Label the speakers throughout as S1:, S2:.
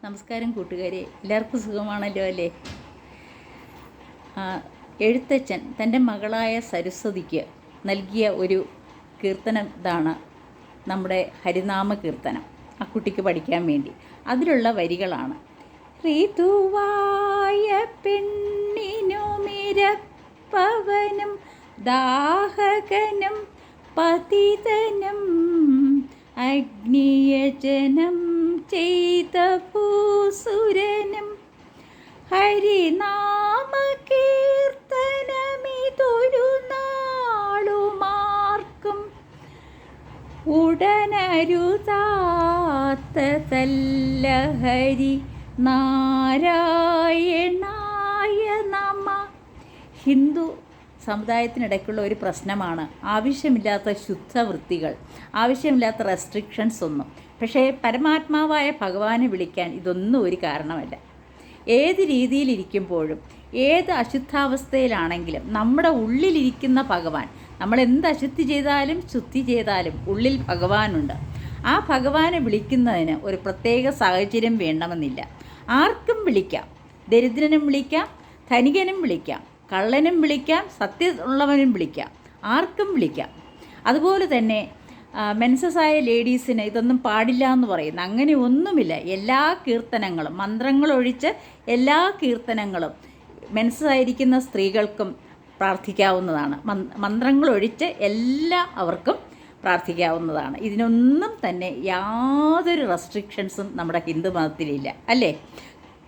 S1: നമസ്കാരം കൂട്ടുകാരെ, എല്ലാവർക്കും സുഖമാണല്ലോ അല്ലേ? എഴുത്തച്ഛൻ തൻ്റെ മകളായ സരസ്വതിക്ക് നൽകിയ ഒരു കീർത്തനം ഇതാണ്, നമ്മുടെ ഹരിനാമ കീർത്തനം. ആ കുട്ടിക്ക് പഠിക്കാൻ വേണ്ടി അതിലുള്ള വരികളാണ്: ഋതുവായ പെണ്ണിനുമിരപ്പവനും ദാഹകനും പതിതനും അഗ്നിയജനം ചെയ്ത ഭൂസുരനും ഹരിനാമ കീർത്തനമിതൊരു നാളുമാർക്കും ഉടനരുതാത്തതല്ല. ഹരി നാരായണായ നമ. ഹിന്ദു സമുദായത്തിനിടയ്ക്കുള്ള ഒരു പ്രശ്നമാണ് ആവശ്യമില്ലാത്ത ശുദ്ധവൃത്തികൾ, ആവശ്യമില്ലാത്ത റെസ്ട്രിക്ഷൻസ് ഒന്നും. പക്ഷേ പരമാത്മാവായ ഭഗവാനെ വിളിക്കാൻ ഇതൊന്നും ഒരു കാരണമല്ല. ഏത് രീതിയിലിരിക്കുമ്പോഴും ഏത് അശുദ്ധാവസ്ഥയിലാണെങ്കിലും നമ്മുടെ ഉള്ളിലിരിക്കുന്ന ഭഗവാൻ, നമ്മൾ എന്ത് അശുദ്ധി ചെയ്താലും ശുദ്ധി ചെയ്താലും ഉള്ളിൽ ഭഗവാനുണ്ട്. ആ ഭഗവാനെ വിളിക്കുന്നതിന് ഒരു പ്രത്യേക സാഹചര്യം വേണമെന്നില്ല. ആർക്കും വിളിക്കാം. ദരിദ്രനും വിളിക്കാം, ധനികനും വിളിക്കാം, കള്ളനും വിളിക്കാം, സത്യമുള്ളവനും വിളിക്കാം, ആർക്കും വിളിക്കാം. അതുപോലെ തന്നെ മെൻസസായ ലേഡീസിന് ഇതൊന്നും പാടില്ല എന്ന് പറയുന്നു. അങ്ങനെ ഒന്നുമില്ല. എല്ലാ കീർത്തനങ്ങളും, മന്ത്രങ്ങളൊഴിച്ച് എല്ലാ കീർത്തനങ്ങളും മെൻസസായിരിക്കുന്ന സ്ത്രീകൾക്കും പ്രാർത്ഥിക്കാവുന്നതാണ്. മന്ത്രങ്ങളൊഴിച്ച് എല്ലാം അവർക്കും പ്രാർത്ഥിക്കാവുന്നതാണ്. ഇതിനൊന്നും തന്നെ യാതൊരു റെസ്ട്രിക്ഷൻസും നമ്മുടെ ഹിന്ദു മതത്തിലില്ല, അല്ലേ?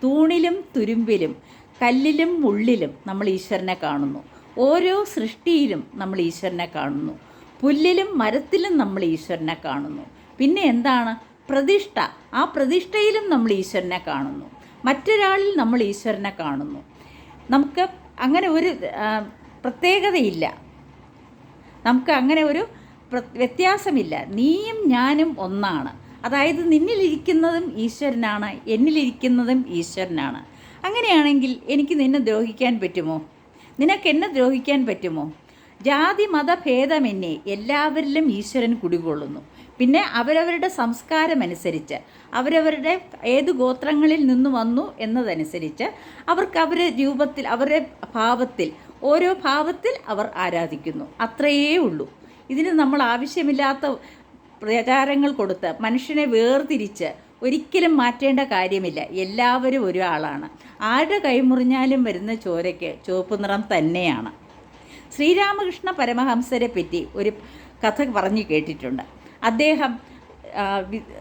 S1: തൂണിലും തുരുമ്പിലും കല്ലിലും മുള്ളിലും നമ്മൾ ഈശ്വരനെ കാണുന്നു. ഓരോ സൃഷ്ടിയിലും നമ്മൾ ഈശ്വരനെ കാണുന്നു. പുല്ലിലും മരത്തിലും നമ്മൾ ഈശ്വരനെ കാണുന്നു. പിന്നെ എന്താണ്? പ്രതിഷ്ഠ. ആ പ്രതിഷ്ഠയിലും നമ്മൾ ഈശ്വരനെ കാണുന്നു. മറ്റൊരാളിൽ നമ്മൾ ഈശ്വരനെ കാണുന്നു. നമുക്ക് അങ്ങനെ ഒരു പ്രത്യേകതയില്ല. നമുക്ക് അങ്ങനെ ഒരു വ്യത്യാസമില്ല. നീയും ഞാനും ഒന്നാണ്. അതായത് നിന്നിലിരിക്കുന്നതും ഈശ്വരനാണ്, എന്നിലിരിക്കുന്നതും ഈശ്വരനാണ്. അങ്ങനെയാണെങ്കിൽ എനിക്ക് നിന്നെ ദ്രോഹിക്കാൻ പറ്റുമോ? നിനക്ക് എന്നെ ദ്രോഹിക്കാൻ പറ്റുമോ? ജാതി മതഭേദമെന്നേ എല്ലാവരിലും ഈശ്വരൻ കുടികൊള്ളുന്നു. പിന്നെ അവരവരുടെ സംസ്കാരമനുസരിച്ച്, അവരവരുടെ ഏത് ഗോത്രങ്ങളിൽ നിന്ന് വന്നു എന്നതനുസരിച്ച് അവർക്ക് അവരുടെ രൂപത്തിൽ, അവരുടെ ഭാവത്തിൽ, ഓരോ ഭാവത്തിൽ അവർ ആരാധിക്കുന്നു. അത്രയേ ഉള്ളൂ. ഇതിന് നമ്മൾ ആവശ്യമില്ലാത്ത പ്രചാരങ്ങൾ കൊടുത്ത് മനുഷ്യനെ വേർതിരിച്ച് ഒരിക്കലും മാറ്റേണ്ട കാര്യമില്ല. എല്ലാവരും ഒരാളാണ്. ആരുടെ കൈമുറിഞ്ഞാലും വരുന്ന ചോരയ്ക്ക് ചുവപ്പ് നിറം തന്നെയാണ്. ശ്രീരാമകൃഷ്ണ പരമഹംസരെ പറ്റി ഒരു കഥ പറഞ്ഞു കേട്ടിട്ടുണ്ട്. അദ്ദേഹം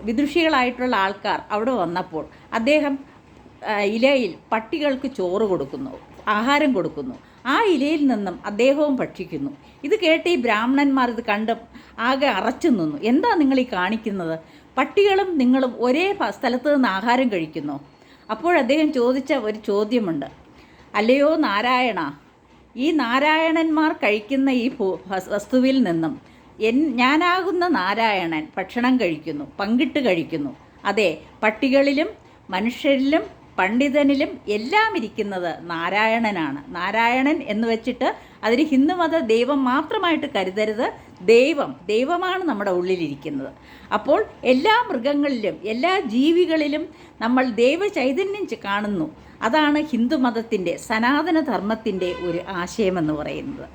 S1: വിദുഷികളായിട്ടുള്ള ആൾക്കാർ അവിടെ വന്നപ്പോൾ അദ്ദേഹം ഇലയിൽ പട്ടികൾക്ക് ചോറ് കൊടുക്കുന്നു, ആഹാരം കൊടുക്കുന്നു. ആ ഇലയിൽ നിന്നും അദ്ദേഹവും ഭക്ഷിക്കുന്നു. ഇത് കേട്ട് ഈ ബ്രാഹ്മണന്മാർ ഇത് കണ്ട് ആകെ അറച്ചു നിന്നു. എന്താ നിങ്ങൾ ഈ കാണിക്കുന്നത്? പട്ടികളും നിങ്ങളും ഒരേ സ്ഥലത്ത് നിന്ന് ആഹാരം കഴിക്കുന്നു. അപ്പോൾ അദ്ദേഹം ചോദിച്ച ഒരു ചോദ്യമുണ്ട്: അല്ലയോ നാരായണ, ഈ നാരായണന്മാർ കഴിക്കുന്ന ഈ വസ്തുവിൽ നിന്നും ഞാനാകുന്ന നാരായണൻ ഭക്ഷണം കഴിക്കുന്നു, പങ്കിട്ട് കഴിക്കുന്നു. അതെ, പട്ടികളിലും മനുഷ്യരിലും പണ്ഡിതനിലും എല്ലാം ഇരിക്കുന്നത് നാരായണനാണ്. നാരായണൻ എന്ന് വെച്ചിട്ട് അതിന് ഹിന്ദുമത ദൈവം മാത്രമായിട്ട് കരുതരുത്. ദൈവമാണ് നമ്മുടെ ഉള്ളിലിരിക്കുന്നത്. അപ്പോൾ എല്ലാ മൃഗങ്ങളിലും എല്ലാ ജീവികളിലും നമ്മൾ ദൈവ ചൈതന്യം കാണുന്നു. അതാണ് ഹിന്ദുമതത്തിൻ്റെ, സനാതനധർമ്മത്തിൻ്റെ ഒരു ആശയമെന്ന് പറയുന്നത്.